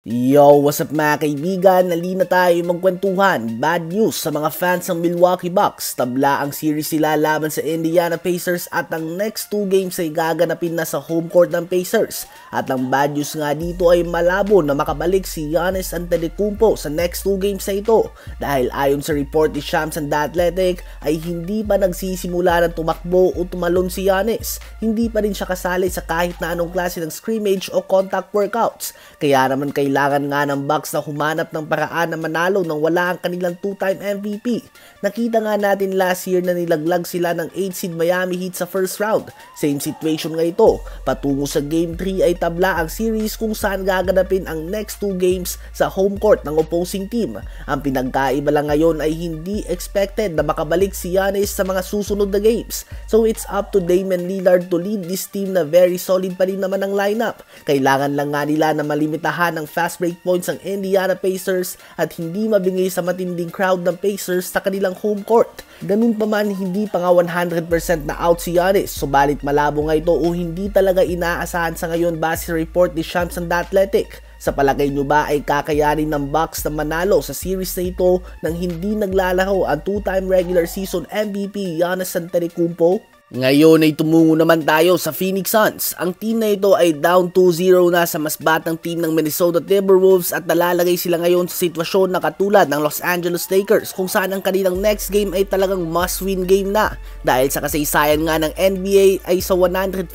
Yo, what's up mga kaibigan? Halina tayo magkwentuhan. Bad news sa mga fans ng Milwaukee Bucks. Tabla ang series sila laban sa Indiana Pacers at ang next 2 games ay gaganapin na sa home court ng Pacers. At ang bad news nga dito ay malabo na makabalik si Giannis Antetokounmpo sa next 2 games na ito. Dahil ayon sa report ni Shams and The Athletic ay hindi pa nagsisimula ng tumakbo o tumalon si Giannis. Hindi pa rin siya kasali sa kahit na anong klase ng scrimmage o contact workouts. Kaya naman kailangan nga ng Bucks na humanap ng paraan na manalo nang wala ang kanilang 2-time MVP. Nakita nga natin last year na nilaglag sila ng 8 seed Miami Heat sa first round. Same situation nga ito. Patungo sa Game 3 ay tabla ang series kung saan gaganapin ang next 2 games sa home court ng opposing team. Ang pinagkaiba lang ngayon ay hindi expected na makabalik si Giannis sa mga susunod na games. So it's up to Damian Lillard to lead this team na very solid pa rin naman ang lineup. Kailangan lang nga nila na malimitahan ng fast break points ang Indiana Pacers at hindi mabingay sa matinding crowd ng Pacers sa kanilang home court. Ganun pa man, hindi pa nga 100% na out si Giannis, subalit malabo nga ito o hindi talaga inaasahan sa ngayon base sa report ni Shams and The Athletic. Sa palagay nyo ba ay kakayanin ng Bucks na manalo sa series na ito nang hindi naglalaro ang 2-time regular season MVP Giannis Antetokounmpo? Ngayon ay tumungo naman tayo sa Phoenix Suns. Ang team na ito ay down 2-0 na sa mas batang team ng Minnesota Timberwolves at nalalagay sila ngayon sa sitwasyon na katulad ng Los Angeles Lakers kung saan ang kanilang next game ay talagang must-win game na. Dahil sa kasaysayan nga ng NBA ay sa 151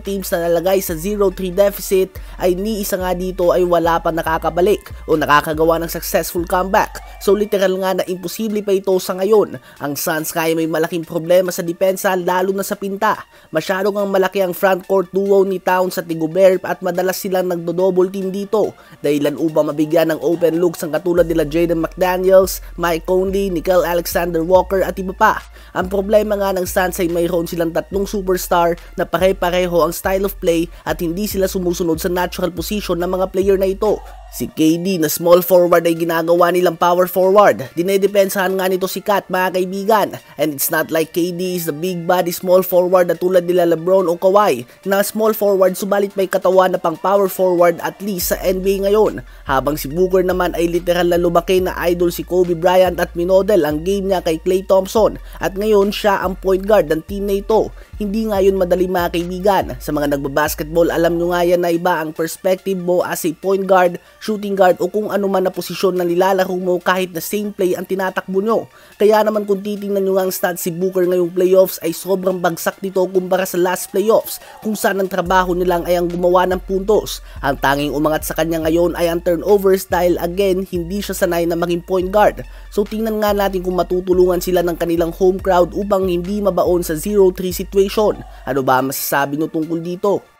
teams na nalagay sa 0-3 deficit ay ni isa nga dito ay wala pa nakakabalik o nakakagawa ng successful comeback. So literal nga na imposible pa ito sa ngayon. Ang Suns kaya may malaking problema sa depensa lalo na sa pinta. Masyado ngang malaki ang frontcourt duo ni Towns at ni Gobert at madalas silang nagdo-double team dito. Dahilan upang mabigyan ng open looks ang katulad nila Jaden McDaniels, Mike Conley, Nickeil Alexander-Walker at iba pa. Ang problema nga ng Suns ay mayroon silang tatlong superstar na pare-pareho ang style of play at hindi sila sumusunod sa natural position ng mga player na ito. Si KD na small forward ay ginagawa nilang power forward. Dinedepensahan nga nito si Kat mga kaibigan. And it's not like KD is the big body small forward na tulad nila LeBron o Kawhi na small forward subalit may katawan na pang power forward at least sa NBA ngayon. Habang si Booker naman ay literal na lumaki na idol si Kobe Bryant at minodel ang game niya kay Klay Thompson. At ngayon siya ang point guard ng team na ito. Hindi nga yun madali mga kaibigan. Sa mga nagbabasketball alam nyo nga yan na iba ang perspective mo as a point guard, shooting guard o kung ano man na posisyon na nilalaro mo kahit na same play ang tinatakbo nyo. Kaya naman kung titingnan nyo nga ang stats si Booker ngayong playoffs ay sobrang bagsak nito kumpara sa last playoffs kung saan ang trabaho nilang ay ang gumawa ng puntos. Ang tanging umangat sa kanya ngayon ay ang turnovers dahil again hindi siya sanay na maging point guard. So tingnan nga natin kung matutulungan sila ng kanilang home crowd upang hindi mabaon sa 0-3 situation. Ano ba masasabi nyo tungkol dito?